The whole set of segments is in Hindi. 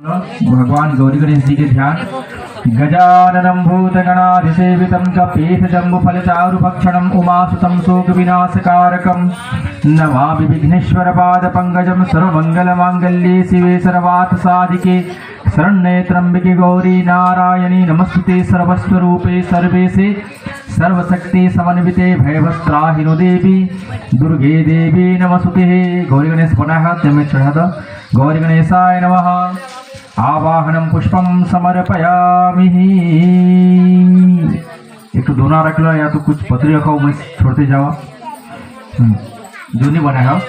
भगवान गौरी गणेश जी के ध्यान। गजाननं भूतगणाधिसेवितं कपीठजम्बुफलचारुभक्षणम् उमासुतं शोकविनाशकारकं नमामि विघ्नेश्वरपादपङ्कजं सर्वमङ्गलमाङ्गल्ये शिवे सर्वार्थसाधिके शरण्ये त्र्यम्बके गौरी नारायणी नमस्तुते सर्वस्वरूपे सर्वेशे सर्वशक्ति समन्विते भयवस्त्राहिनो देवी दुर्गे देवी नमस्तुते। गौरी गणेश पुनः में चढ़ा दो। गौरी गणेशाय नमः। आवाहनम पुष्पम समर्पयामि। एक तो दोना रख लो या तो कुछ पत्री रखो, मैं छोड़ते जाओ। जो नहीं बनाया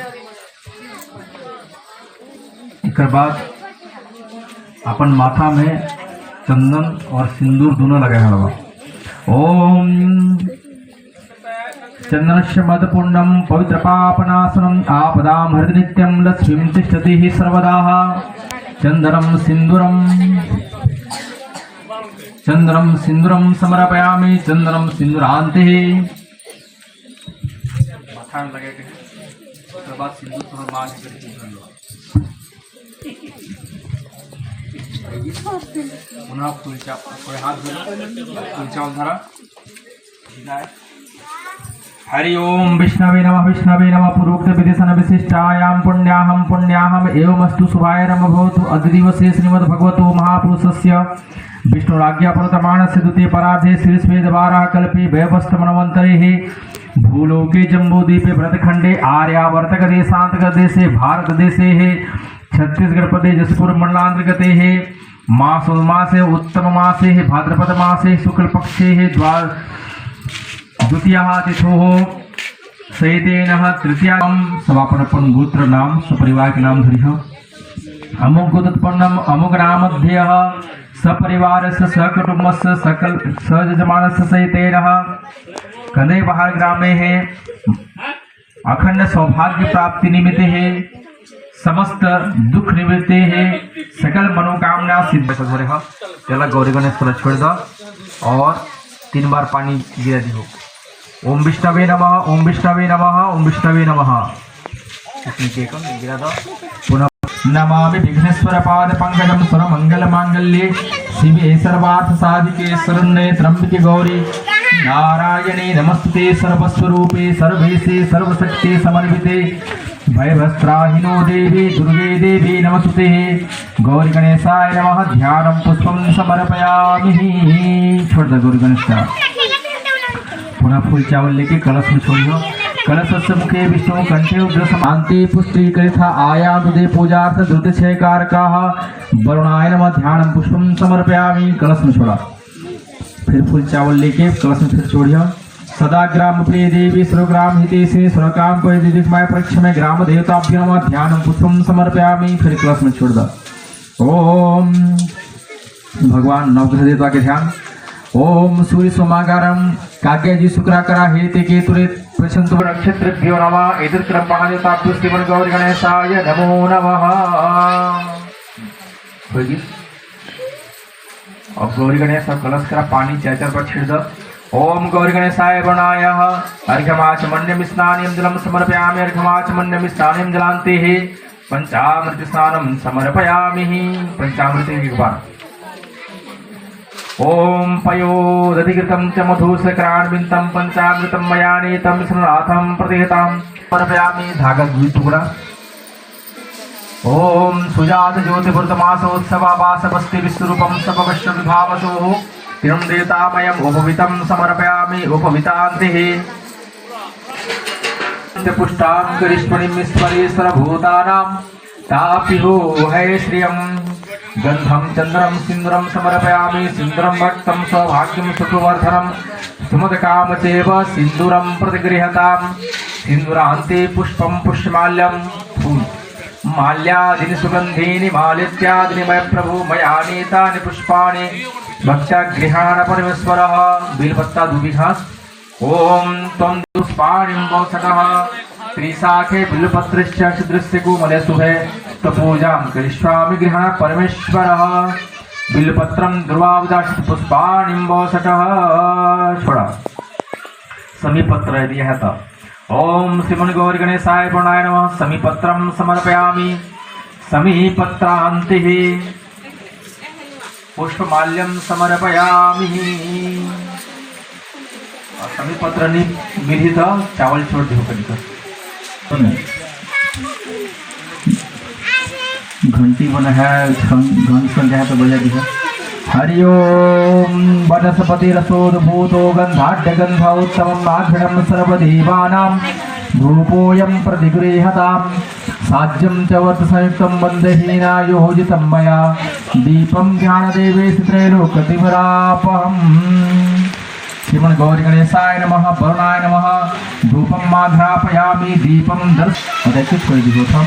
एक बाद अपन माथा में चंदन और सिंदूर दोनों लगाया हुआ। ओम चंदनस्य मदपुण्यम पवित्र पापनाशनम आपदां हरति नित्यं लक्ष्मीं तिष्ठति हि सर्वदा। चंदनम सिंदूरम समर्पयामि। चंदनम सिंदूरांते माथा में लगा के उसके बाद सिंदूर थोड़ा मार के पुनः फूलचा हाथ फूलचा धरा। हरि ओम विष्णवे नमः। विष्णवे नमः। पूर्वोक्त विदेशन विशिष्टायां पुण्याहम एवमस्तु शुभाय नमः भवतु। अद्यदिवसे श्रीमद्भगवतो महापुरुषस्य विष्णुराज्ञाप्रतमाणस्य द्वितीय परार्धे श्रीस्वेदवाराह कल्पे वैवस्वतमन्वन्तरे भूलोके जम्बूद्वीपे भरतखंडे आर्यावर्तक देशांतर्गत देशे भारत देशे छत्तीसगढ़ प्रदेश जसपुर मंडलांतर्गते मासे उत्तम मासे भाद्रपद मासे शुक्ल पक्षे द्वितीया तिथो सहितेन तृतीया समापन गोत्र नाम सपरिवार के नाम धरिह। अमुक गोत्रोत्पन्नम अमुक नामध्यय सपरिवार सकुटुंब सकल सहजमान सहितेन कने बहार ग्रामे है अखंड सौभाग्य प्राप्ति निमित्त है समस्त दुख निवृत्ति है सकल मनोकामना सिद्ध हो रहा। चला गौरी गणेश को छोड़ दो और 3 बार पानी गिरा दी। ओम विष्णवे नमः। ओम विष्णवे नमः। ओम विष्णवे नमः। गिरा दो पुनः। नमामि विघ्नेश्वर पाद पंकजम सर्वमंगल मांगल्ये शिवे सर्वार्थ साधिके शरण्ये त्र्यंबके गौरी नारायणी नमस्तुते सर्वस्वरूपे सर्वेशे सर्वशक्ति समन्विते भयवस्त्राहिनो देवी दुर्गे देवी नमस्तुते। गौरी गणेशाय नमः। ध्यानम पुष्पम समर्पयामि। छोड़ दो गौरी गणेश का। पुनः फूल चावल लेके कलश में छोड़ियो। कलशस्य मुखे विष्णु कंठे उग्र समान्ते पुष्टीकरिथा आयाम तुदे पूजार्थ द्रुतक्षयकारकाः वरुणाय नमः। ध्यानम पुष्पम समर्पयामि। कलश में छोड़ा। फिर फूल चावल लेके कलश में फिर छोड़ियो। सदा ग्राम प्रिय देवी सर्वग्राम हितेशे सर्वकाम परिदिग्मय परीक्षमे ग्राम देवताभ्यो नमः। ध्यानम पुष्पम समर्पयामि। फिर कलश में छोड़ दो। ओम भगवान नवग्रह देवता के ध्यान। ओम सूर्य सोमागारम काज्ञाजी शुक्राकरा हेते केतुरे प्रशंतु नक्षत्रेभ्यो नमः। एतत्र महादेवताभ्यो श्रीमद् गौरी गणेशाय नमो नमः। अब गौरी गणेश और कलश का पानी 4 बार छिड़ दो। ओम गौरी गणेशाय वर्णाय अर्घ्यमाचमन्यं स्नानं जलं समर्पयामि। अर्घ्यमाचमन्यं स्नानं जलान्ते पंचामृत स्नानं समर्पयामि। पंचामृत एक बार। ओम पयोदधिकृतं च मधुसक्रान्वितं पंचामृतं मया नीतं स्नाथं प्रतिहतां समर्पयामि। धागा 2 टुकड़ा। ओम सुजात ज्योतिभृतमासोत्सवावासवस्ति विश्वरूपं सपवश्य विभावसो तिरं देवतामयम् उपवितं समर्पयामि। उपवितान्ते पुष्टां करिष्मणिमीश्वरेश्वर भूतानां तापिहो है श्रियं गंधम चंद्रम सिंदूरम समर्पयामि। सिंदूरम भक्तं सौभाग्यं सुखवर्धनम सुमदकाम चैव सिंदूरम प्रतिगृहतां। सिंदूरान्ते पुष्पं पुष्पमाल्यं फूल माल्यादीनि सुगंधीनि मालित्यादीनि मय प्रभु मया नीतानि पुष्पाणि भक्त्या गृहाण परमेश्वरः। बेलपत्ता 2 घास। ओम त्वं पुष्पाणिं वौसकः त्रिशाखे बिल्वपत्रश्च छिद्रस्य कोमले शुभे पूजां करिष्यामि गृहाण परमेश्वरः। बिल्वपत्रं दुर्वावदाशित पुष्पाणिं वौसकः। छोड़ा समीपत्र यदि है तो। ओम श्रीमन् गौरी गणेशाय वर्णाय नमः। समीपत्रं समर्पयामि। समीपत्रान्तिः पुष्पमाल्यं समर्पयामि। सभी पत्र विधि था चावल छोड़ दो घंटी बना है घंट संध्या तो बजा दिया। हरि ओम वनस्पति रसोद्भूतो गंधाढ्य गंधोत्तमं आघ्रणं सर्वदेवानां धूपोऽयं प्रतिगृह्यताम् साज्यं च वर्तसंयुक्तं वन्देहीना योजितं मया दीपं ज्ञानदेवे त्रैलोक्यतिभरापहम्। श्रीमन् गौरी गणेशाय नमः वरुणाय नमः धूपं माघ्रापयामि दीपं दर्श छोड़ दीजिए था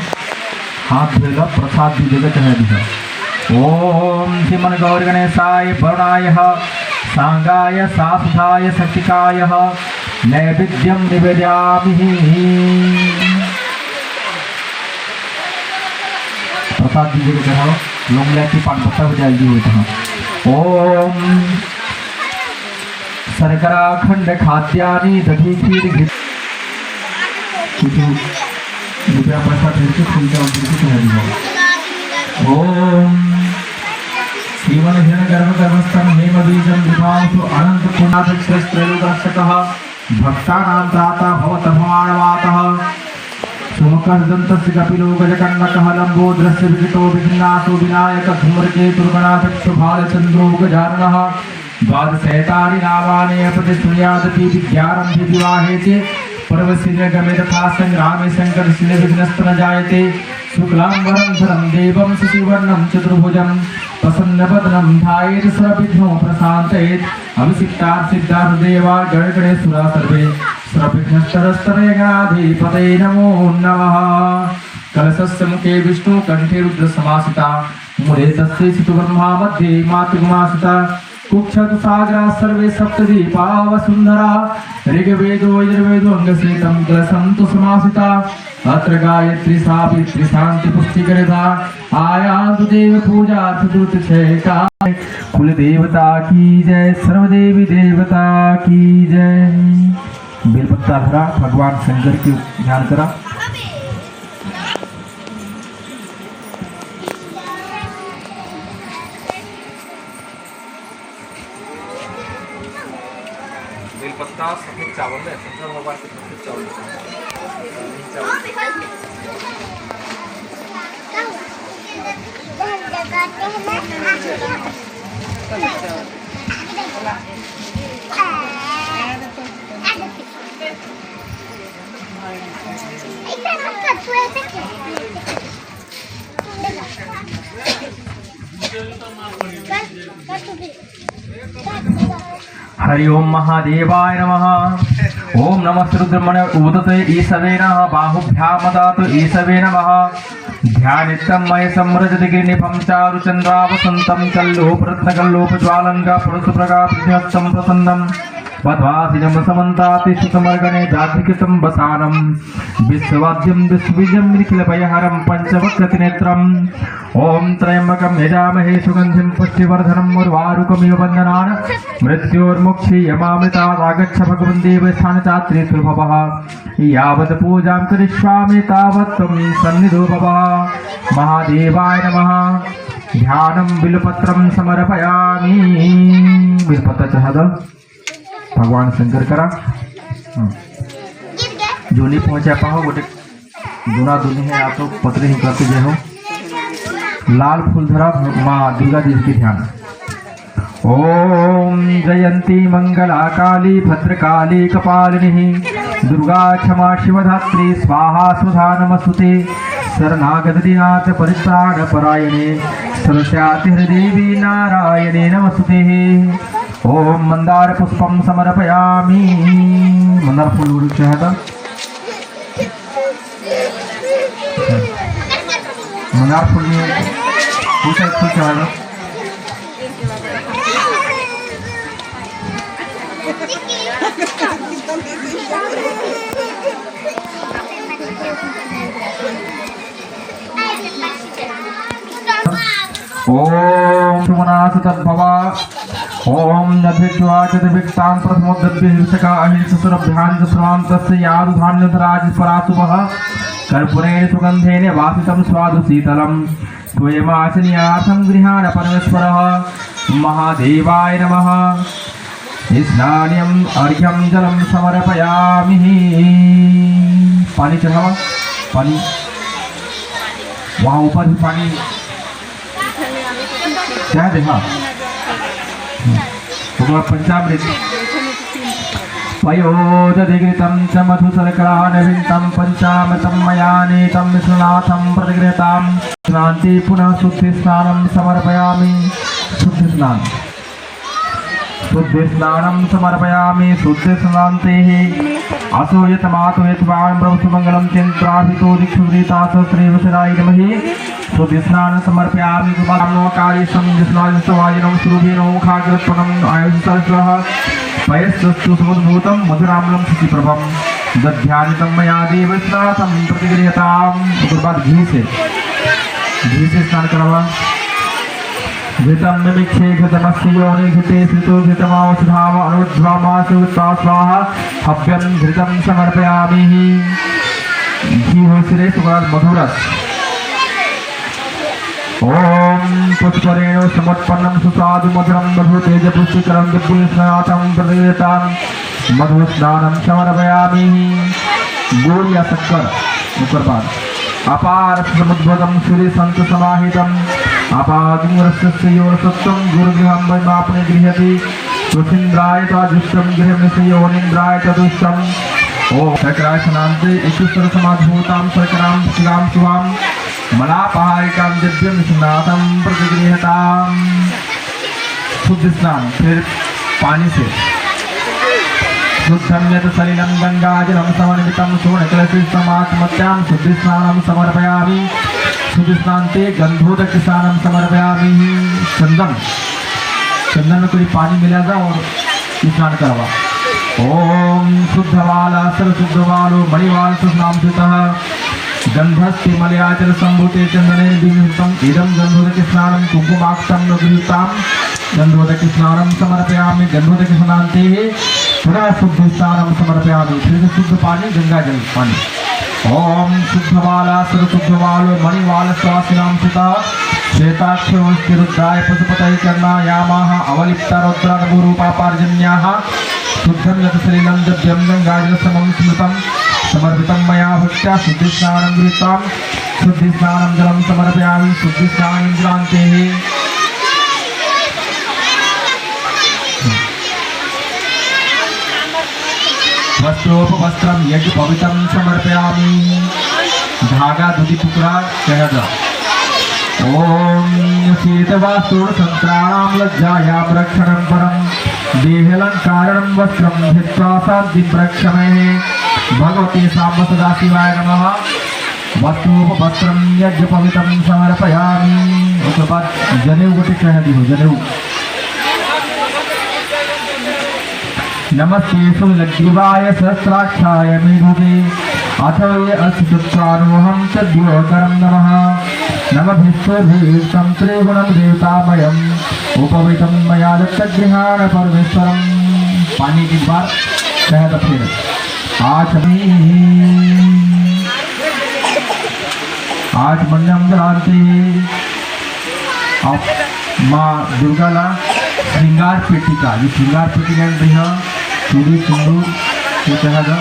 हाथ धोएगा प्रसाद भी देगा चढ़ा दीजिए। ओम श्रीमन् गौरी गणेशाय वरुणाय सांगाय सासुधाय शक्तिकाय नैवेद्यं निवेदयामि। प्रसाद दीजिएगा चढ़ाओ लोग की पान पत्ता बजा दी हुई था। ओम शर्करा खंड खाद्यानि दधि खीर रुपया पैसा फिर ओम श्रीमन गर्भ गर्भस्थम हेम बीजम विभांसु अनंत पुनादक्षत्रयोदर्शकः भक्तानां त्राता भवत भवाणवातः सुमुखः दन्तस्य कपिलो गजकर्णकः लम्बोदरस्य विजितो विघ्नासो विनायक धूम्रकेतुर्गणाध्यक्षो भालचन्द्रो गजाननः द्वादशैतानि नामानि अपतिश्रुयादपि विद्यारम्भे विवाहे च पर्वशिरे गमे तथा संग्रामे शङ्करशिले विघ्नस्तु न जायते। शुक्लाम्बरं धरं देवं शशिवर्णं चतुर्भुजं प्रसन्नवदनं ध्यायेत् सर्वविघ्नो प्रशान्तयेत्। अभिषिक्तार्थिद्धार्देवा गणगणेशुरा सर्वे सर्वविघ्नस्तरस्तरयगणाधिपतये नमो नमः। कलशस्य मुखे विष्णु कण्ठे रुद्रसमासिता मूले तस्य सितुब्रह्मा मध्ये मातुगमासिता कुक्षतु सागरा सर्वे सप्तदीपा वसुन्धरा ऋग्वेदो यजुर्वेदो अंगसेतं कलशन्तु समासिता अत्र गायत्री सावित्री शांति पुष्टिकरता आयान्तु देव पूजा चतुर्थशेका कुल देवता की जय सर्वदेवी देवता की जय। बेलपत्ता धरा भगवान शंकर की ध्यान करा। बेलपत्ता सफेद चावल है शंकर भगवान के सफेद चावल हरि ओम महादेवाय नमः। ओम नमः रुद्रमण उदते ईशवे नमः बाहुभ्यामदातु ईशवे नमः। ध्यानितं मय समृजति गिरिनिभं चारुचन्द्रावसन्तं कल्लोपरत्नकल्लोपज्वालङ्गा पुरुषप्रगाभ्यस्तं प्रसन्नं वध्वासिजं समन्ताति सुतमर्गणे जाधिकृतं वसानं विश्ववाद्यं विश्वबीजं निखिलभयहरं पञ्चवक्रतिनेत्रम्। ओम त्र्यंबकं यजामहे सुगन्धिं पुष्टिवर्धनं उर्वारुकमिव बन्धनान् मृत्योर्मुक्षीयमामृतादागच्छ भगवन् देवस्थानचात्री सुभवः यावत् पूजां करिष्यामि तावत् त्वं सन्निधो भवः। महादेवाय नमः। ध्यानं बिल्वपत्रं समर्पयामि। बिल्वपत्र चढ़ा भगवान शंकर करा जो नहीं पहुंचा पाओ गोटे दुना दुनी है आप तो पत्र ही करते जय हो। लाल फूल धरा माँ दुर्गा जी की ध्यान। ओम जयंती मंगला काली भद्रकाली कपालिनी दुर्गा क्षमा शिवधात्री स्वाहा सुधा नमस्तुते शरणागतदीनाथ परित्राण परायणे सरस्वती हृदेवी नारायणे नमस्तुते। ओम मंदार पुष्पम समर्पयामि। मंदार फूल चढ़ाता मंदार फूल में फूल चढ़ाता। ओम सुमनास तद्भवा। ओम नभिज्वाचतभिक्तां प्रथमोद्दभ्यहिंसका अहिंससुरभ्यां तस्य यादुधान्यधराज परासुभः कर्पूरेण सुगन्धेन वासितं स्वादु शीतलं स्वयमाचनीयार्थं गृहाण परमेश्वरः महादेवाय नमः। स्नान्यम अर्घ्यम जलम समर्पयामि। पानी चढ़ावा, पानी वहाँ ऊपर भी पानी क्या देखा पंचामृत पयोदधिकृतं च मधुशर्करानभिन्तं पंचामृतं मया नीतं विष्णुनाथं प्रतिगृहतां। स्नान्ति पुनः शुद्धि स्नानं समर्पयामि। शुद्धि स्नान, शुद्धि स्नानं समर्पयामि। शुद्धि स्नान्तेः असोयत मातोयत वां ब्रह्मसुमंगलं चन्द्राभितो दिक्षुरीता श्रीवसराय नमः। शुद्धि स्नान समर्पयामि। काली संजस्नायस्तवाजिनं सुरूपेणो खाग्रत्पनं आयुषसहस्रः पयस्तस्तु समुद्भूतं मधुरामलं शुचिप्रभं दध्यानितं मया देवस्नातं प्रतिगृह्यताम्। उसके बाद घी से स्नान करवा। घृतं मिमिक्षे घृतमस्य योनि घृते श्रितो घृतमावसुधाम अनुध्वामासुत्वा स्वाहा हव्यं घृतं समर्पयामि। घी हो सिरे सुगंध मधुरस। ओम पुष्परेणु समुत्पन्नं सुस्वादु मधुरं मधु तेज पुष्टिकरं दिव्यस्नातं प्रतिगृह्यतां। मधु स्नानं समर्पयामि। गुड़ या शक्कर मुकरपाद अपार समुद्भवं सूर्य संत समाहितम् अपादुरस्य योरसत्वं गुरुगृहं वैमापने गृह्यति। सुसिन्द्राय ताजुष्टं गृहमिष योनिन्द्राय तदुष्टम्। ओम शर्कराय स्नान्ते ईश्वर समाधिभूतां शर्करां शिलां शिवां मलापहारिकां दिव्यं स्नातं प्रतिगृह्यताम्। शुद्ध स्नान फिर पानी से। शुद्धं यत् सलिलं गंगाजलं समन्वितं सुवर्णकलशसमात्मत्यां शुद्धि स्नानं समर्पयामि। शुद्धि स्नान्ते गंधोदक स्नानं समर्पयामि। चंदन में कोई पानी मिला था और स्नान करवा। ओम शुद्धवाला सर्वशुद्धवालो मणिवाल सुनामृतः गंधस्ते मलयाचल संभूते चंदने विनिहितम् इदं गंधोदक स्नानं कुंकुमाक्तं गृहीतां। गंधोदक स्नानं समर्पयामि। गंधोदक स्नान्ते पुनः शुद्ध स्नानं समर्पयामि। फिर शुद्ध पानी गंगाजल पानी। ओम शुद्धवाला सर्वशुद्धवालो मणिवाल स्वासिनां सुता श्वेताक्षरुद्राय पशुपतये कर्णायामाः अवलिप्ता रुद्रानभूरूपा पार्जन्याः। शुद्धं यत् सलिलं दिव्यं गंगाजलसमं स्मृतं समर्पितं मया भक्त्या शुद्धि स्नानं गृहीतां। शुद्धि स्नानं जलं समर्पयामि। शुद्धि स्नानेन्द्रान्तेः वस्त्रोपवस्त्रं यज्ञपवित्रं समर्पयामि। धागा दुधि टुकड़ा कहगा। ओम शीतवास्तु संत्राणां लज्जायां रक्षणं परं देहालंकारं वस्त्रं धित्वा शान्तिं रक्षमेः। भगवते साम्ब सदाशिवाय नमः। वस्त्रोपवस्त्रं यज्ञपवित्रं समर्पयामि। उसके बाद जनेऊ गोटे कह दी हो। जनेऊ नमस्ते सुलग्रीवाय सहस्राक्षाय मेरुते अथ ये अस्त्रानुहं च दिवकरं नमः। नमभिस्वभीष्टं त्रिगुणं देवतामयम् उपवितं मया दत्तगृहाण परमेश्वरं। पानी की बार कह दो फिर आज मन्यम दरांति। अब माँ दुर्गा ला श्रृंगार पेटिका। ये श्रृंगार पेटिका चूड़ी सिंदूर ये कहेगा।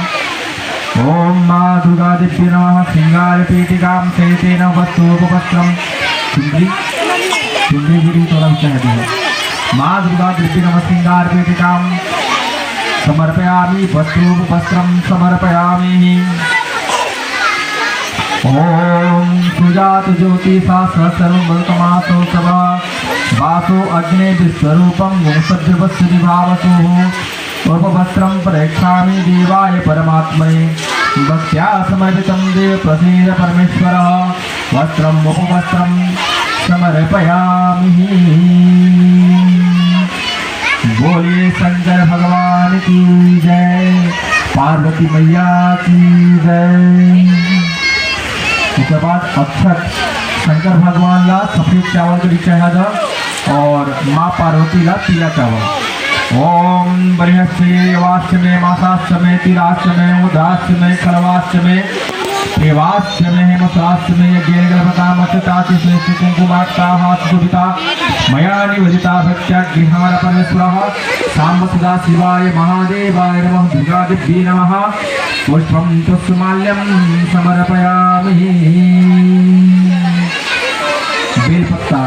ओम माँ दुर्गा दिव्य नमः। श्रृंगार पेटिकां सहितेन वस्त्रोपवस्त्रं चुंदी गिरी तो कहते हैं। माँ दुर्गा दिव्य नमः। श्रृंगार पेटिकां समर्पयामि। वस्त्रोपवस्त्रं समर्पयामि। ओम सुजात ज्योति सहस्र सर्वमतमासो सभा वासो अग्ने विश्वरूपं गुणसद्यवस्य विभावसुः। उपवस्त्रं प्रेक्षामि देवाय परमात्मने भक्त्या समर्पितं देव प्रसीद परमेश्वरः। वस्त्रम् उपवस्त्रं समर्पयामि। बोलिए शंकर भगवान की जय। पार्वती मैया की जय। उसके बाद अक्षत शंकर भगवान ला सफेद चावल के चढ़ा और माँ पार्वती ला पीला चावल। ओम बृहस्पति वाष्टमे मासाष्टमे तिराष्टमे उदाष्टमे खलवाष्टमे देवास्य में हेमसास्य में यज्ञेन गलभता मत्ताति श्रेष्ठ कुंकुमाक्ता हासुभिता मया निवेदिता भक्त्या गृहाण परमेश्वरः साम्ब सदा शिवाय महादेवाय नमः दुर्गादेवी नमः पुष्पं पुष्पमाल्यं समर्पयामि। बेलपत्ता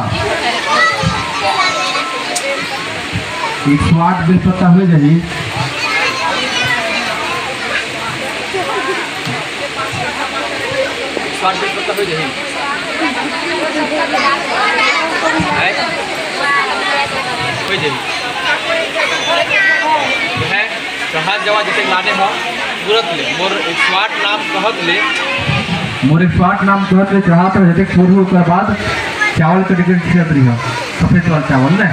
108 बेलपत्ता हो जाए। कहा जवा जैसे लाने हो तुरंत ले मोर 108 नाम कहत ले चढ़ा तो जैसे पूर्व के बाद चावल के टिकट क्षेत्र है सफेद वाला चावल ना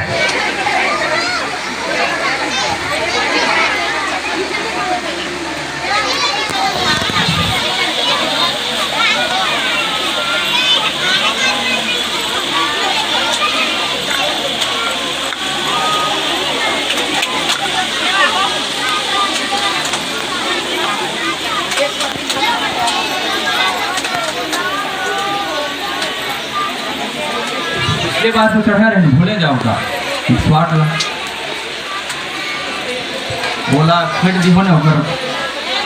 के बाद तो चढ़ा रहे भूले जाऊंगा स्वाट बोला फिर दी होने होकर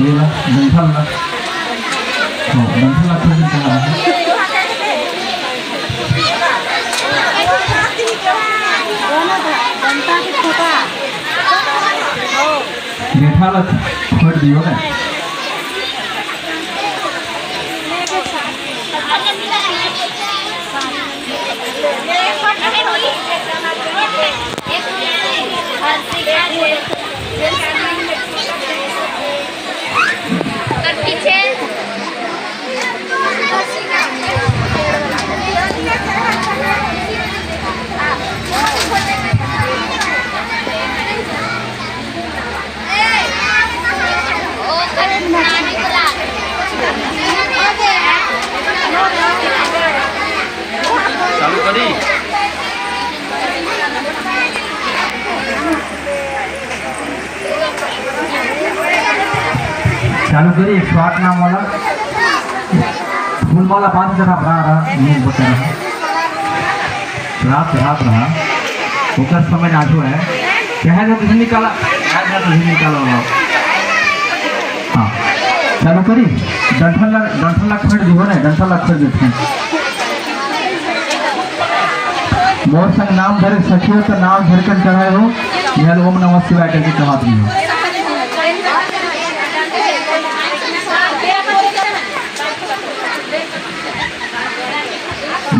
बोला डंठल ना डंठल फिर चढ़ा मीठा लग फिर दी होगा चालू करी चालू करी 108 नाम वाला फूल माला 5 जगह बना रहा नहीं बता रहा रात रहा उसका समय नाचो है क्या है तो निकाला निकाला हाँ चालू करी डंठल लाख फेंट दी हो ना डंठल लाख फेंट देते हैं मोर संग नाम धरे सचिव का नाम धरकर चढ़ाए हो यह ओम नमः शिवाय करके चढ़ा दी हो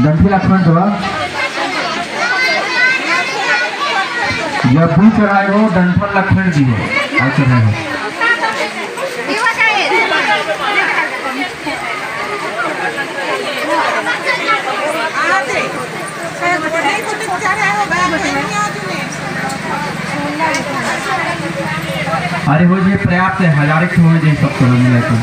डंठी लक्ष्मण दो जब भी चढ़ाए हो डंठल लक्ष्मण दी हो और चढ़ाए हो अरे हो जाए पर्याप्त है 1000 हो जाए सब करो मिला तो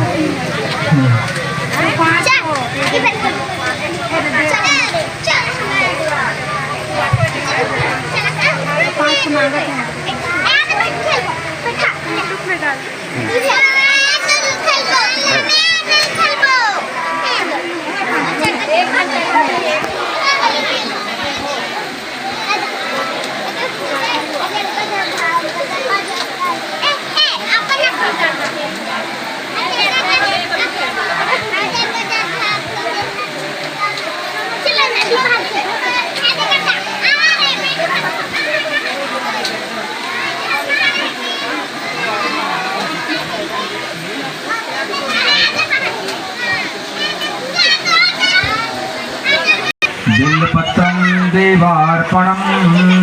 बिल्वपत्रं देवार्पणं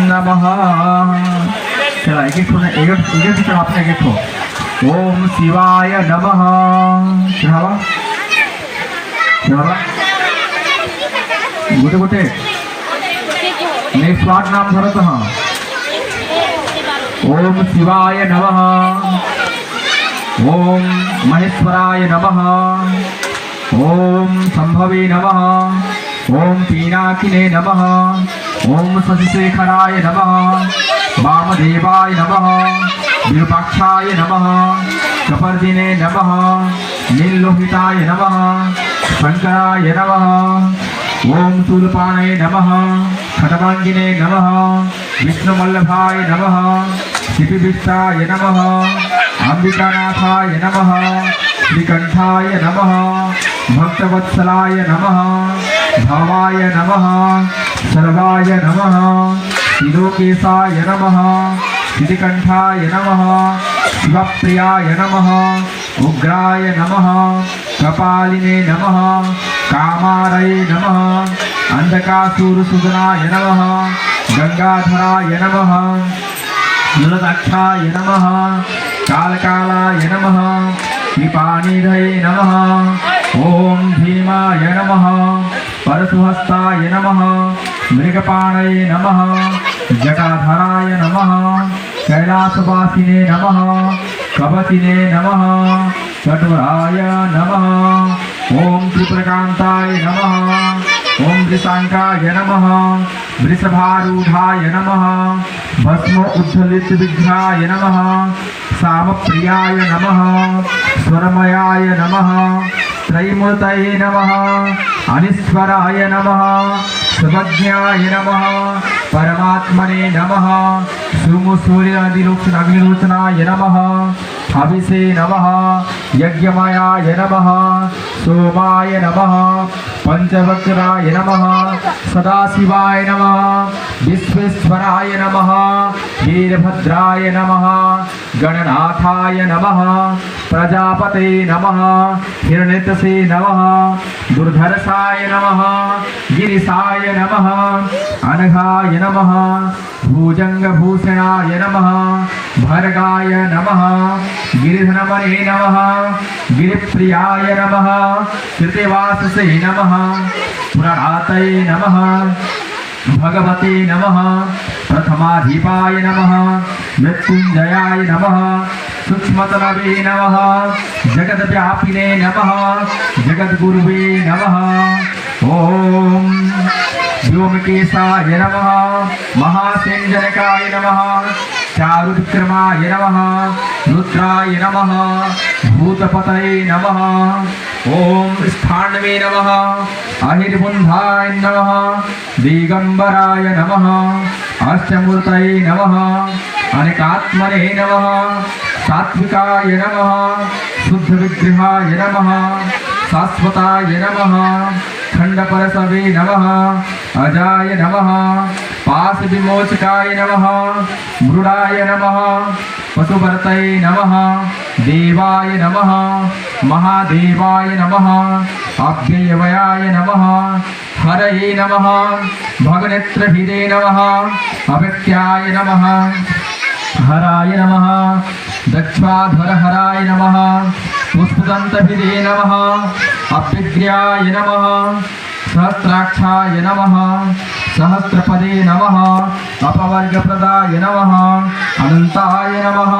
नमः। चला एक चढ़ा आपने एक ओम शिवाय नमः चढ़ावा गोटे गोटे नेक्स्ट वार्ड नाम धरत हाँ ओम शिवाय नमः ओम महेश्वराय नमः ओम संभवे नमः ओम पीनाकिने नमः ओम शशिशेखराय नमः वामदेवाय नमः विरूपाक्षाय नमः कपर्दिने नमः नीललोहिताय नमः शंकराय नमः ओम शूलपाणे नमः खटवांगिने नमः विष्णुवल्लभाय नमः शिपिविष्टाय नमः अंबिकानाथाय नमः श्रीकंठाय नमः भक्तवत्सलाय नमः भावाय नमः सर्वाय नमः त्रिलोकेशाय नमः श्रीकंठाय नमः शिवप्रियाय नमः उग्राय नमः कपालिने नमः कामारये नमः अंधकासुरसुदनाय नमः गंगाधराय नमः नीलदाक्षाय नमः कालकालाय नमः कृपानिधये नमः ओम भीमाय नमः परशुहस्ताय नमः मृगपाणये नमः जटाधराय नमः कैलासवासिने नमः कवचिने नमः कठोराय नमः ओम त्रिपुरकांताय नमः ओम वृषांकाय नमः वृषभारूढ़ाय नमः भस्म उज्ज्वलित विघ्नाय नमः सामप्रियाय नमः स्वरमयाय नमः त्रैमूर्तये नमः अनीश्वराय नमः सर्वज्ञाय नमः परमात्मने नमः सूर्यादिलोचनाय नमः हविषे नमः यज्ञमयाय नमः सोमाय नमः पंचवक्राय नमः सदाशिवाय नमः विश्वेश्वराय नमः वीरभद्राय नमः गणनाथाय नमः प्रजापते नमः हिरण्यतसे नमः दुर्धर्षाय नमः गिरिशाय नमः अनघाय नमः भुजंगभूषणाय नमः भर्गाय नमः गिरिधनमने नमः गिरिप्रियाय नमः कृतिवाससे नमः पुराणातये नमः भगवते नमः प्रथमाधिपाय नमः मृत्युंजयाय नमः सूक्ष्मतलवे नमः जगद्व्यापिने नमः जगद्गुरुवे नमः ओम व्योमकेशाय नमः महासेनजनकाय नमः चारुविक्रमाय नमः रुद्राय नमः भूतपतये नमः ओम स्थानवे नमः अहिर्बुन्धाय नमः दिगंबराय नमः अष्टमूर्तये नमः अनेकात्मने नमः सात्विकाय नमः शुद्धविग्रहाय नमः शाश्वताय नमः खंडपरसवे नमः अजाय नमः पाशविमोचकाय नमः मृडाय नमः पशुभर्तये नमः देवाय नमः महादेवाय नमः अव्ययवयाय नमः हरये नमः भगनेत्रभिदे नमः अव्यक्त्याय नमः हराय नमः दक्षाधरहराय नमः पुष्पदन्तभिदे नमः अव्यग्र्याय नमः सहस्राक्षाय नमः सहस्रपदे नमः अपवर्गप्रदाय नमः अनंताय नमः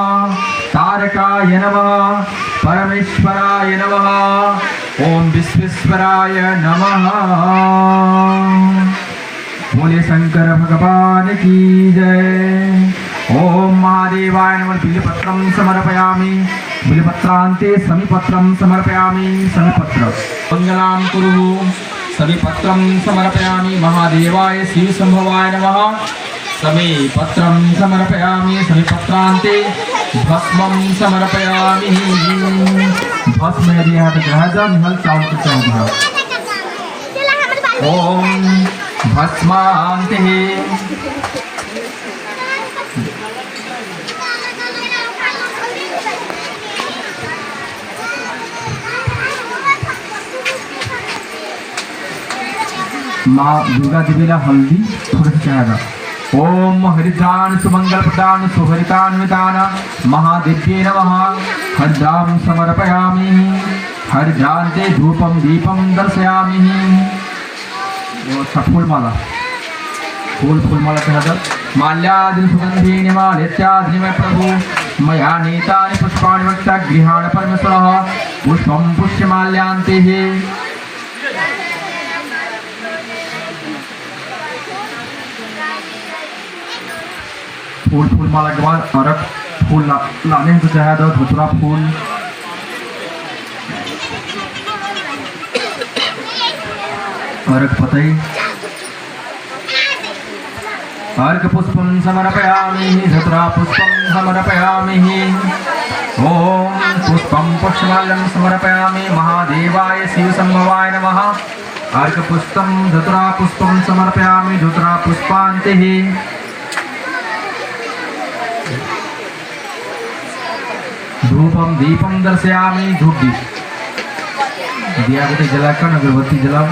तारकाय नमः परमेश्वराय नमः ओम विश्वेश्वराय नमः। बोले शंकर भगवान की जय। ओम महादेवाय नमः। बिल्वपत्रं समर्पयामि। बिल्वपत्रान्ते समिपत्रं समर्पयामि। समिपत्र मंगलां कुरु। समिपत्रं समर्पयामि। महादेवाय शिवशंभवाय नमः। समिपत्रं समर्पयामि। समिपत्रान्ते भस्मं समर्पयामि। भस्म यदि है तो जहजम हल चावल के चौधा। ओम भस्मान्ते माँ दुर्गा देवीला हल्दी थोड़ा चाहेगा। ओम हरिद्रान सुमंगल प्रदान सुहरितान विदान महादेव्ये नमः। हरिद्राम समर्पयामि। हरिद्रान्ते धूपम दीपम दर्शयामि। फूलमाला फूलमाला चाहेगा। माल्यादि सुगंधि निमालित्यादि में प्रभु मया नीतानि पुष्पाणि वक्ता गृहाण परमेश्वरः पुष्पं पुष्यमाल्यान्ते फूलमाला के बाद अर्घ फूल लाने को चाहे तो धुतरा फूल अर्घ पतई अर्घ पुष्पं समर्पयामि धुतरा पुष्पं समर्पयामि ओम पुष्पं पुष्पमाल्यं समर्पयामि महादेवाय शिवसंभवाय नमः अर्घ पुष्पं धुतरा पुष्पं समर्पयामि धुतरा पुष्पान्तिः धूपम दीपम दर्शयामि धूप दीप दिया को जलाकर अगरबत्ती जलाओ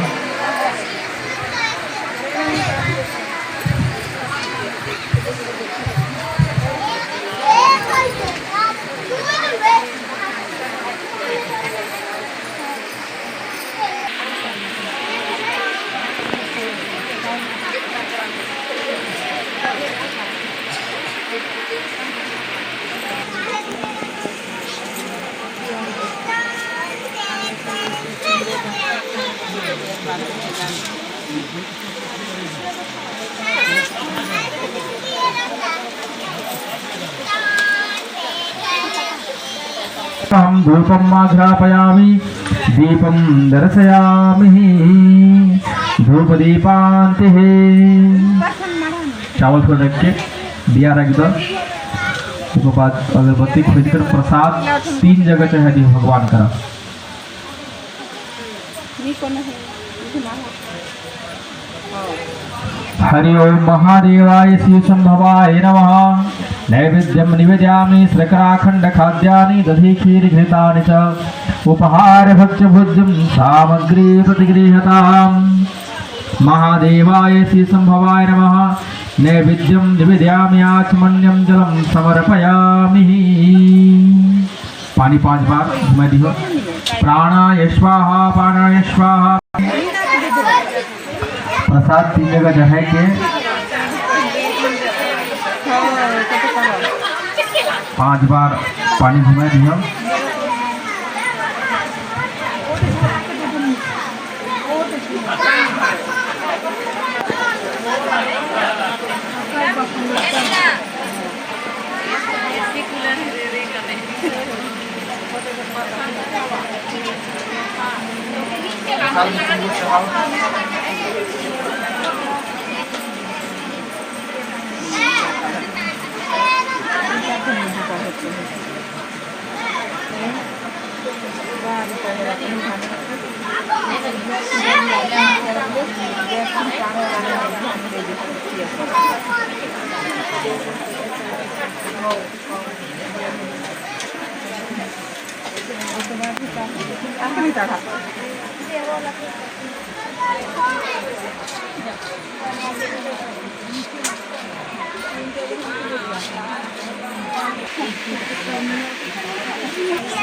हम धूपम आघ्रापयामि दीपम दर्शयामि धूप दीपांतिः चावल को रख के दिया रख दो उसके बाद अगरबत्ती खरीदकर प्रसाद 3 जगह चढ़ा दी भगवान का हरि ओम महादेवाय शिवसंभवाय नमः नैवेद्यं निवेदयामि शर्कराखंड खाद्यानि दधि क्षीर घृतानि च उपहार भक्ष्य भोज्यं सामग्री प्रतिगृह्यताम् महादेवाय शिवसंभवाय नमः नैवेद्यं निवेदयामि आचमन्यं जलं समर्पयामि पानी 5 बार घुमा दियो प्राणाय स्वाहा प्रसाद 3 जगह चढ़ाए के 5 बार पानी घुमा दियो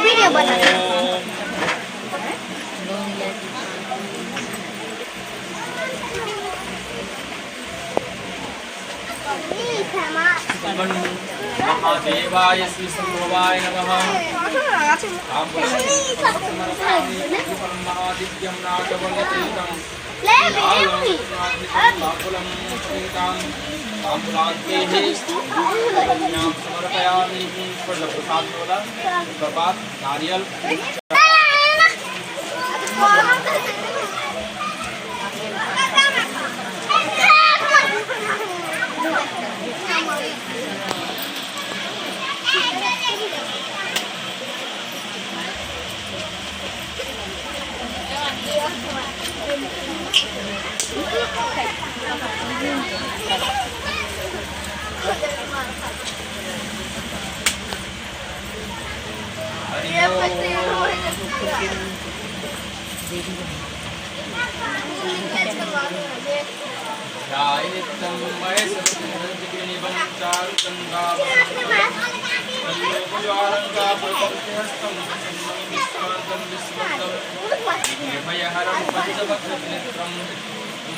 वीडियो बना महादेवाय श्रीसंभवाय नमः महादिव्यं नागवल्लतीतं समर्पयामि प्रसाद नारियल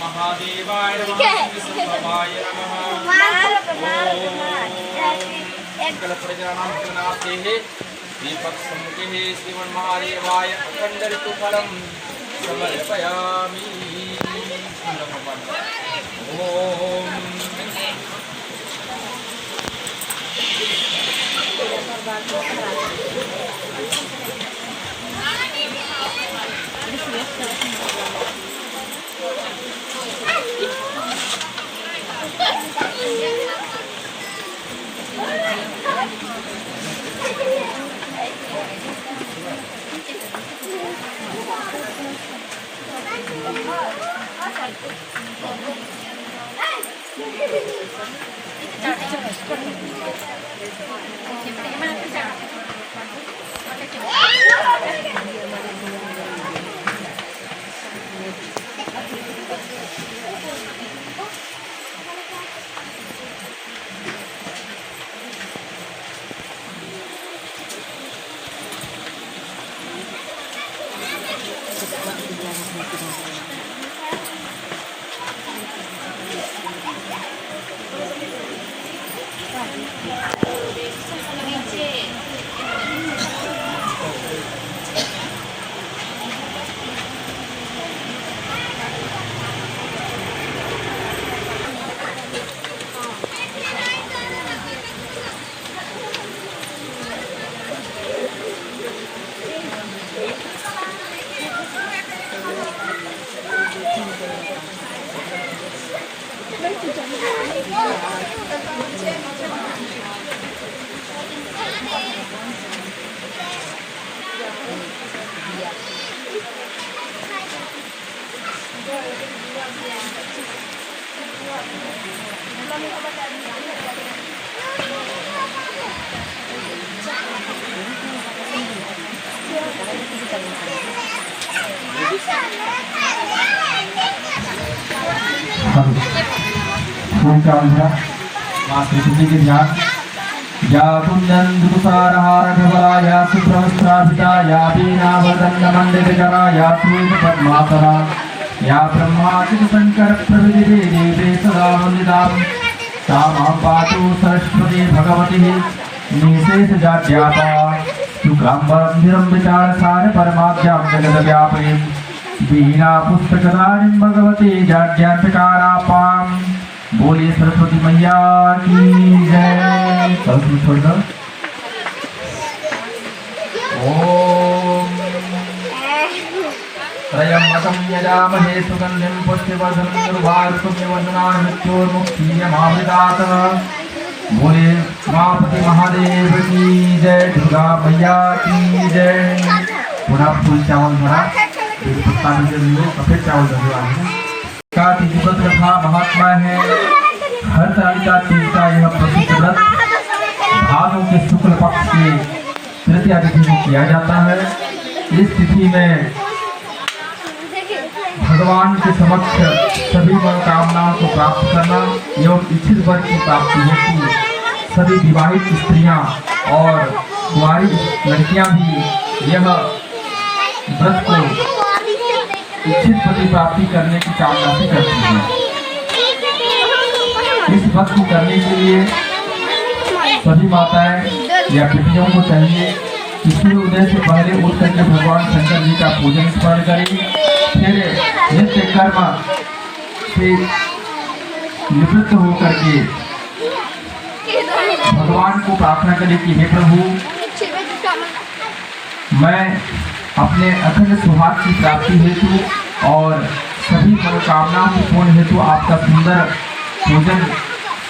महादेवाय नमः दीपक सम्मुखे श्रीमन्महादेवाय अखंड ऋतुफलं समर्पयामि। ओम माँ सरस्वती के ध्यान या कुंदन दुसारहार धवला या सुप्रवस्त्राभिता या बीनावदन मंडितकरा या श्वेत पद्मासना या ब्रह्मादिक शंकर प्रविधि देवे सदा वंदिताम् सा मां पातु सरस्वती भगवती निशेष जाड्यापा शुक्लांबरं निरंबितार सार परमाद्यां जगद्व्यापिनीं वीणा पुस्तकधारिणीं भगवती जाड्यान्तकारापाम्। बोलिए सरस्वती मैया की जय। सरस्वती छोड़ दो। ओम त्रयंबकं यजामहे सुगंधिं पुष्टिवर्धनं उर्वारुकमिव वन्दनान् मृत्योर्मुक्षीयमामृतात्। बोले उमापति महादेव की जय, दुर्गा मैया की जय। पुनः फूल चावल भरा पत्ता सफेद चावल है का व्रत कथा महात्मा है। हर तालिका तीज का यह प्रसिद्ध व्रत भादों के शुक्ल पक्ष की तृतीया तिथि में किया जाता है। इस तिथि में भगवान के समक्ष सभी मनोकामनाओं को प्राप्त करना एवं इच्छित वर की प्राप्ति हेतु सभी विवाहित स्त्रियां और कुंवारी लड़कियां भी यह व्रत को इच्छित पति प्राप्ति करने की कामना से करती हैं। इस व्रत को करने के लिए सभी माताएं या बेटियों को चाहिए कि सूर्य उदय से पहले उठ करके भगवान शंकर जी का पूजन स्मरण करें। फिर नित्य कर्म से निवृत्त होकर के भगवान को प्रार्थना करें कि हे प्रभु, मैं अपने अखंड सौभाग्य की प्राप्ति हेतु और सभी मनोकामनाओं की पूर्ण हेतु आपका सुंदर पूजन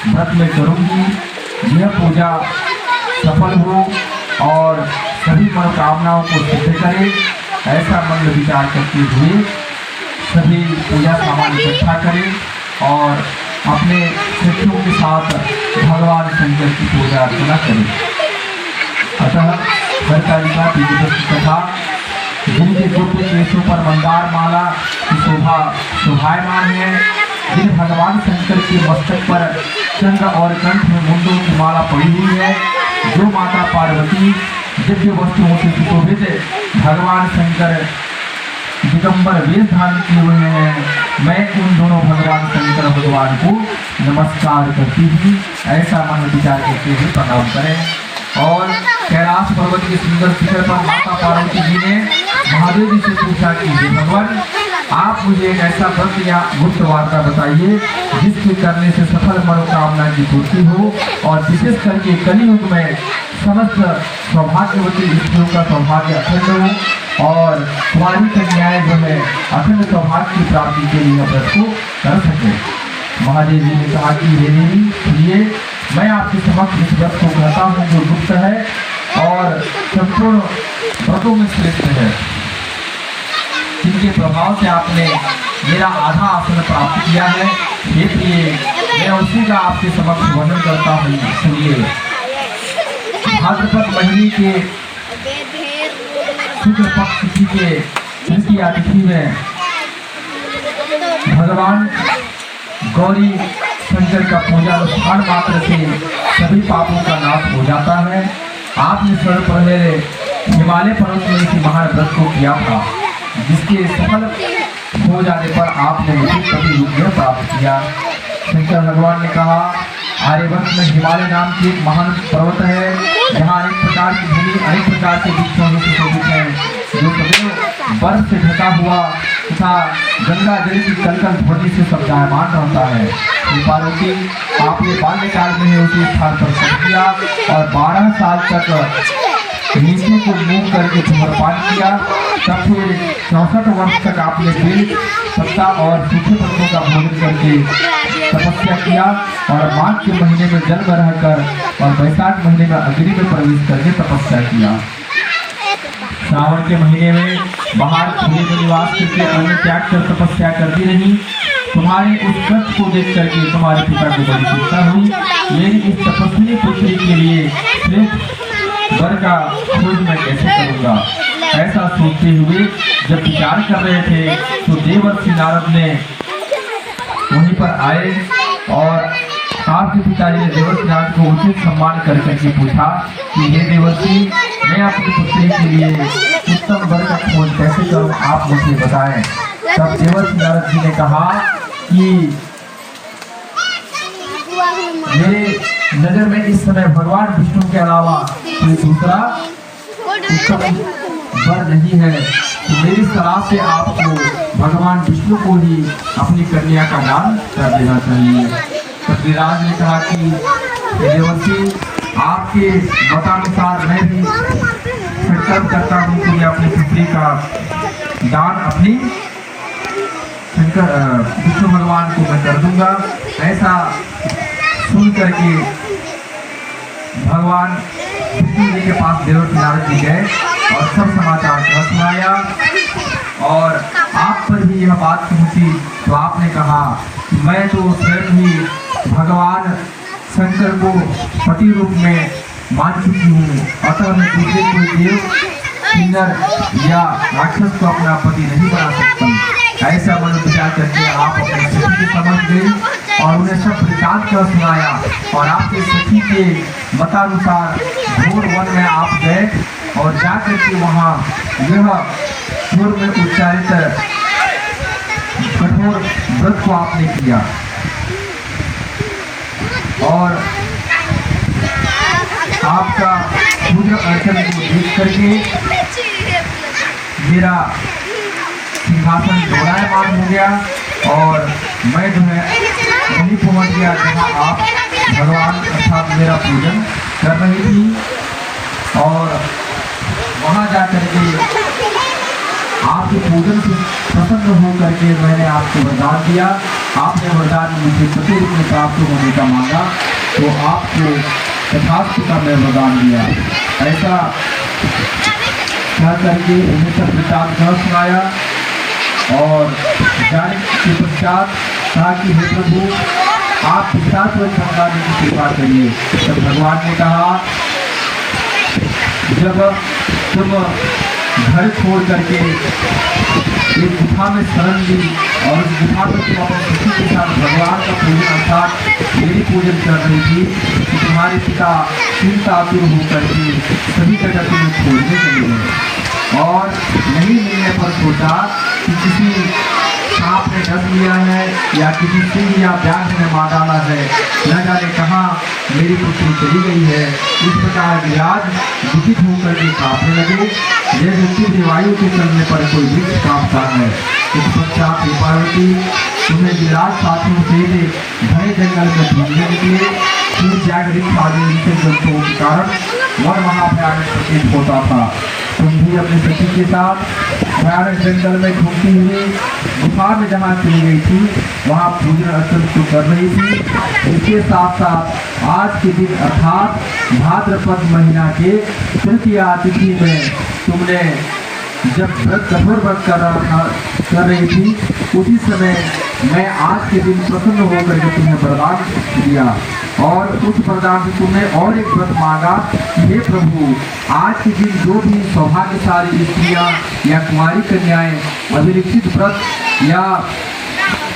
व्रत में करूंगी। यह पूजा सफल हो और सभी मनोकामनाओं को सिद्ध करे, ऐसा मन विचार करते हुए सभी पूजा सामान इकट्ठा करें और अपने शिष्यों के साथ भगवान शंकर की पूजा अर्चना करें। अतः हरतालिका तीज कथा जिनके गुप्त केशों पर मंदार माला की शोभा शोभायमान है, जिन भगवान शंकर के मस्तक पर चंद्र और कंठ में मुंडों की माला पड़ी हुई है, जो माता पार्वती दिव्य वस्तुओं से सुशोभित भगवान शंकर दिगंबर वेश धारण किए हुए हैं, मैं उन दोनों भगवान शंकर भगवान को नमस्कार करती हूँ। ऐसा मन विचार करते हुए प्रणाम करें। और कैलाश पर्वत के सुंदर शिखर पर माता पार्वती जी ने महादेव जी से पूछा कि हे भगवान, आप मुझे एक ऐसा व्रत या गुप्त वार्ता बताइए जिसके करने से सफल मनोकामना की पूर्ति हो और विशेष करके कलियुग में समस्त सौभाग्यवती स्त्रियों का सौभाग्य अखंड हो और कुंवारी कन्याएं जो है अखंड सौभाग्य की प्राप्ति के लिए व्रत को कर सके। महादेव जी ने कहा कि हे देवी सुनिए, मैं आपके समक्ष इस व्रत को कहता हूँ जो गुप्त है और संपूर्ण व्रतों में श्रेष्ठ है, जिनके प्रभाव से आपने मेरा आधा आसन प्राप्त किया है, इसलिए मैं उसी का आपके समक्ष वर्णन करता हूँ। सुनिए। भाद्रपद महीने के शुक्ल पक्ष तिथि के तृतीया तिथि में भगवान गौरी शंकर का पूजा अनुष्ठान मात्र से सभी पापों का नाश हो जाता है। आपने सर्वप्रथम हिमालय पर्वत में इसी महान व्रत को किया था, जिसके सफल हो जाने पर आपने मुझे कभी रूप में प्राप्त किया। शंकर भगवान ने कहा, आर्यवंश में हिमालय नाम की एक महान पर्वत है, जहाँ अनेक प्रकार की भूमि अनेक प्रकार के वृक्षों से सुशोभित है, जो सदैव बर्फ से ढका हुआ तथा गंगा जल की कलकल ध्वनि से शब्दायमान रहता है। पार्वती, आपने बाल्यकाल में उसी स्थान पर शयन किया और 12 साल तक नीचे को मुंह करके धूम्रपान किया। तब फिर 64 वर्ष तक आपने बेल पत्ता और सूखे पत्तों का भोजन करके तपस्या किया और माघ के महीने में जल में रहकर और वैशाख महीने में अग्नि में प्रवेश करके तपस्या किया। श्रावण के महीने में बाहर खुले में निवास करके अन्न त्याग कर तपस्या करती रही। तुम्हारे उस कष्ट को देख करके तुम्हारे पिता को बड़ी चिंता हुई। मेरी इस तपस्वी पुत्री के लिए श्रेष्ठ वर का खोज मैं कैसे करूँगा। ऐसा सोचते हुए जब विचार कर रहे थे तो देवर्षि नारद ने वहीं पर आए और आपके पिताजी ने देवर्षि नारद को उचित सम्मान कर करके पूछा कि हे देवर्षि, मैं अपनी पुत्री के लिए उत्तम वर का खोज कैसे करूं, आप मुझे बताएं। तब देवर्षि नारद जी ने कहा कि मेरे नजर में इस समय भगवान विष्णु के अलावा कोई दूसरा उत्तम वर नहीं है, तो मेरी सलाह से आपको भगवान विष्णु को ही अपनी कन्या का दान कर देना चाहिए। पृथ्वीराज ने कहा कि देवर्षि, आपके मतानुसार मैं भी संकल्प करता हूँ कि मैं अपनी पुत्री का दान अपनी शंकर विष्णु भगवान को मैं कर दूंगा। ऐसा सुन करके भगवान विष्णु जी के पास देवर्षि नारद जी गए और सब समाचार कह सुनाया और आप पर भी यह बात पहुंची तो आपने कहा कि मैं तो स्वयं ही भगवान शंकर को पति रूप में मान चुकी हूँ, अतः मैं दूसरे कोई देव किन्नर या राक्षस को अपना पति नहीं बना सकती। ऐसा मनोविचार करके आप अपने सखी के समझ गए और उन्हें सब वृत्तांत कर सुनाया और आपके सखी के मतानुसार घोर वन में आप गए और जाकर के वहाँ यह सुर में उच्चारित कठोर व्रत को आपने किया और आपका पूजा अर्चन को देख करके मेरा सिंहासन डोलायमान हो गया और मैं जो है वहीं पहुंच गया जहाँ आप भगवान अर्थात मेरा पूजन कर रही थी और वहाँ जा करके आपके पूजन से प्रसन्न हो करके मैंने आपको वरदान दिया। आपने वरदान मुझे पति रूप में प्राप्त होने का मांगा तो आपको तथास्तु का मैं वरदान दिया। ऐसा कह करके उन्हें सब वृत्तांत सुनाया और जाने के पश्चात कहा कि हे प्रभु, आप पिशाच को समझाने की कृपा करिए। तब भगवान ने कहा, जब तुम घर छोड़ करके एक गुफा में शरण ली और उस गुफा में तुम अपने सखी के साथ भगवान का पूजन अर्थात मेरी पूजन कर रही थी कि तुम्हारे पिता चिंतातुर होकर के सभी जगह तुम्हें छोड़ने के लिए और नहीं मिलने पर सोचा कि किसी सांप ने डस लिया है या किसी सिंह या व्याघ्र ने मार डाला है, न जाने कहाँ मेरी पुत्री चली गई है। इस प्रकार विराज दुखित होकर के कांपने लगे जैसे तीव्र वायु के चलने पर कोई वृक्ष कांपता है। इस पश्चात पार्वती तुम्हें विराज साथियों से घने जंगल में ढूंढने निकले। फिर जागृत आदि जंतुओं के कारण वन महाभयानक प्रतीत होता था। तुम भी अपने सखी के साथ भयानक जंगल में घूमती हुई गुफा में जहाँ चली गई थी वहाँ पूजन अर्चन तो कर रही थी। इसके साथ साथ आज के दिन अर्थात भाद्रपद महीना के तृतीया तिथि में तुमने जब व्रत कठोर व्रत कर रहा था कर रही थी, उसी समय मैं आज के दिन प्रसन्न होकर के तुम्हें वरदान दिया और उस वरदान से तुमने और एक व्रत मांगा कि हे प्रभु, आज के दिन जो भी सौभाग्यशाली स्त्रियां या कुमारी कन्याएं अभिलिखित व्रत या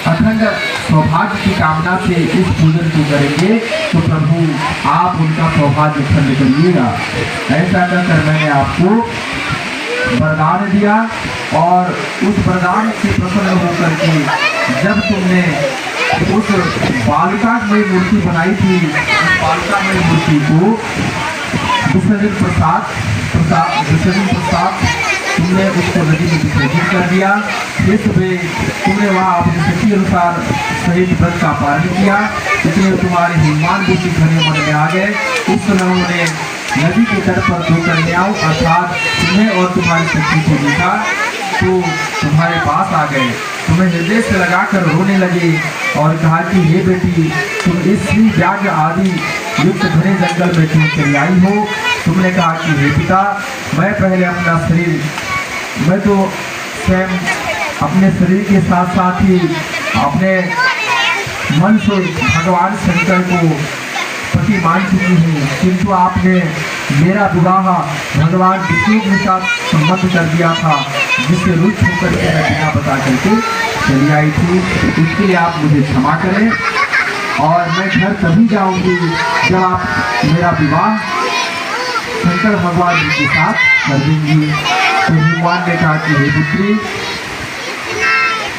अखंड सौभाग्य की कामना से इस पूजन को करेंगे तो प्रभु आप उनका सौभाग्य खंड करिएगा। ऐसा कहकर मैंने आपको वरदान दिया और उस वरदान से प्रसन्न होकर के जब तुमने उस बालिकामयी मूर्ति बनाई थी, उस बालिकामयी मूर्ति को विसर्जन प्रसाद तुमने उसको नदी में विसर्जित कर दिया। फिर सुबह तुमने वहाँ अपने शक्ति अनुसार सही व्रत का पालन किया, इसलिए तुम्हारे हनुमान बुद्धि घने मन में आ गए। उस समय उन्होंने नदी के तट पर दो कन्याओं अर्थात तुम्हें और तुम्हारी शक्ति को देखा तो तुम्हारे पास आ गए, तुम्हें हृदय से लगाकर रोने लगे और कहा कि हे बेटी, तुम इस श्री याग आदि युक्त घने जंगल में क्यों चली आई हो। तुमने कहा कि हे पिता, मैं पहले अपना शरीर, मैं तो स्वयं अपने शरीर के साथ साथ ही अपने मन से भगवान शंकर को पति मान चुकी हूँ, किंतु आपने मेरा विवाह भगवान विष्णु के साथ संबंध कर दिया था, जिससे रुष्ट होकर के मैं बिना बता करके चली आई थी। इसके लिए आप मुझे क्षमा करें और मैं घर तभी जाऊंगी जब आप मेरा विवाह शंकर भगवान जी के साथ कर देंगी। तो भगवान ने कहा कि हे पुत्री,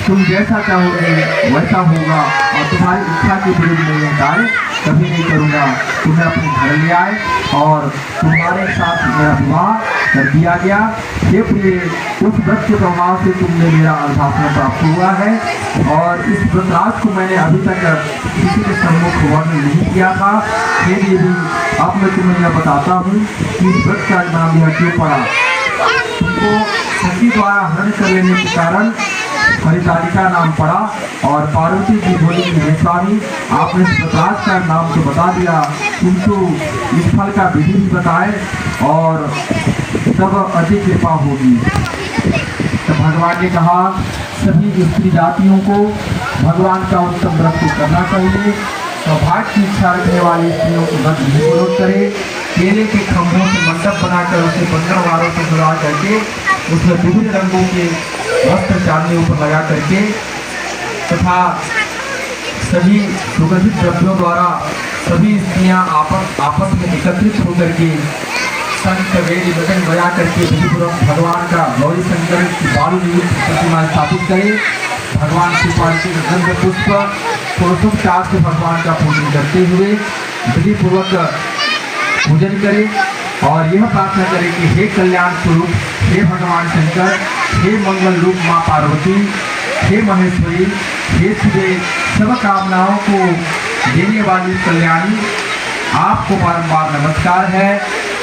तुम जैसा चाहोगे वैसा होगा और तुम्हारी इच्छा के विरुद्ध मैं यह कार्य कभी नहीं करूँगा। तुम्हें अपने घर ले आए और तुम्हारे साथ मेरा विवाह कर दिया गया। हे प्रिय, उस व्रत के प्रभाव से तुमने मेरा अर्धासन प्राप्त हुआ है और इस व्रतराज को मैंने अभी तक किसी के सम्मुख वर्णन नहीं किया था। फिर भी अब मैं तुम्हें यह बताता हूँ कि इस व्रत का नाम यह क्यों पड़ा। तुमको सती द्वारा हरण कर लेने के कारण हरितालिका नाम पड़ा और पार्वती जी बोली कि हे स्वामी, आपने इस व्रतराज का नाम तो बता दिया, किंतु इस फल का विधि भी बताए और तब अधिक कृपा होगी। तो भगवान ने कहा, सभी स्त्री जातियों को भगवान का उत्तम व्रत को करना चाहिए। सौभाग्य की इच्छा रखने वाली स्त्रियों को व्रत नहीं विरोध करे। केले के खंभों से मंडप बनाकर उसे बंदरवारों से सजा करके उसमें विभिन्न रंगों के वस्त्र चांदनी ऊपर लगा करके तथा सभी सुगंधित द्रव्यों द्वारा सभी स्त्रियां आपस में एकत्रित होकर के संत वेद वचन बजा करके विधिपूर्वक भगवान का गौरी शंकर की बालू नियुक्त प्रतिमा स्थापित करें। भगवान शिव पार्वती के गंध पुष्प पुरुषोपचार से भगवान का पूजन करते हुए विधिपूर्वक पूजन करें और यह प्रार्थना करें कि हे कल्याण स्वरूप, हे भगवान शंकर, हे मंगल रूप माँ पार्वती, हे महेश्वरी, हे शिवे, सब कामनाओं को देने वाली कल्याणी, आपको बारंबार नमस्कार है।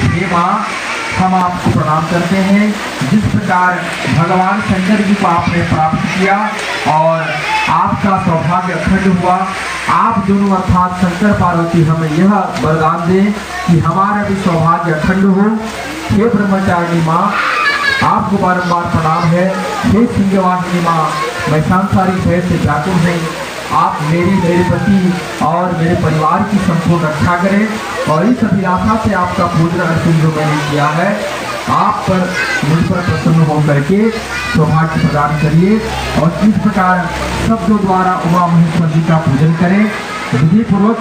हे माँ, हम आपको प्रणाम करते हैं। जिस प्रकार भगवान शंकर जी को आपने प्राप्त किया और आपका सौभाग्य अखंड हुआ, आप दोनों अर्थात शंकर पार्वती हमें यह वरदान दें कि हमारा भी सौभाग्य अखंड हो। हे ब्रह्मचारिणी माँ, आपको बारंबार प्रणाम है। हे सिंहवाहिनी माँ, मैं सांसारिक भय से व्याकुल हूँ, आप मेरे पति और मेरे परिवार की संपूर्ण रक्षा करें और इस अभिलाषा से आपका पूजन अर्चन जो मैंने किया है, आप पर मुझ पर प्रसन्न होकर के सौभाग्य प्रदान करिए। और इस प्रकार शब्दों द्वारा उमा महेश्वर जी का पूजन करें। विधि पूर्वक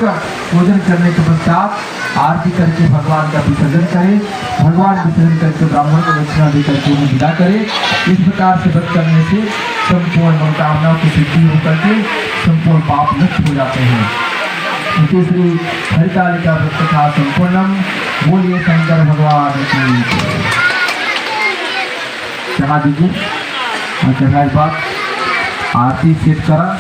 पूजन करने के पश्चात आरती करके भगवान का विसर्जन करें। भगवान विसर्जन करके ब्राह्मण को दक्षिणा देकर के उन्हें विदा करें। इस प्रकार से व्रत करने से संपूर्ण मनोकामनाओं की सिद्धि होकर के संपूर्ण पाप नष्ट हो जाते हैं। इसी श्री हरितालिका व्रत कथा संपूर्णम। बोलिए शंकर भगवान की। चढ़ा दीजिए और चढ़ाए बाद आरती सेट करा।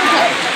बैठो